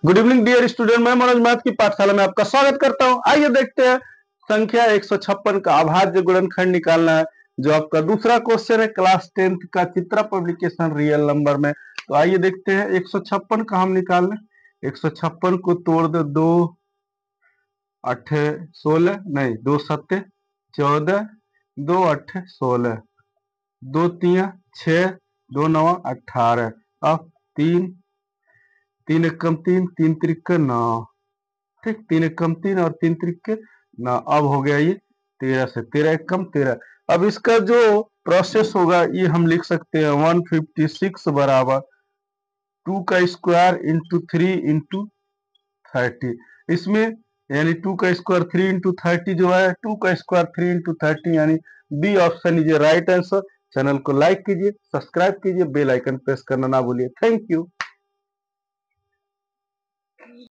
Good evening dear student, मैं Manoj math की पाठशाला में आपका स्वागत करता हूं। आइए देखते हैं संख्या 156 का अभाज्य गुणनखंड निकालना है, जो आपका दूसरा क्वेश्चन है क्लास 10th का चित्रा पब्लिकेशन रियल नंबर में। तो आइए देखते हैं 156 का हम निकाल लें। 156 को तोड़ दो, 2 8 16, नहीं 2 7 14, 2 8 16, 2 3 6, 2 9 18। अब 3 3 एकम 3, 3 त्रिक 9, ठीक, 3 एकम 3 और 3 त्रिक 9। अब हो गया ये 13 से 13 एकम 13। अब इसका जो प्रोसेस होगा ये हम लिख सकते हैं 156 बराबर 2 का स्क्वायर इंटू 3 इंटू 30। इसमें यानी 2 का स्क्वायर 3 इंटू 30 जो है 2 का स्क्वायर 3 इंटू 30, यानी B option is right answer. Channel को लाइक कीजिए, सब्सक्राइब कीजिए, बेल आइकन प्रेस करना ना भूलिए। Thank you.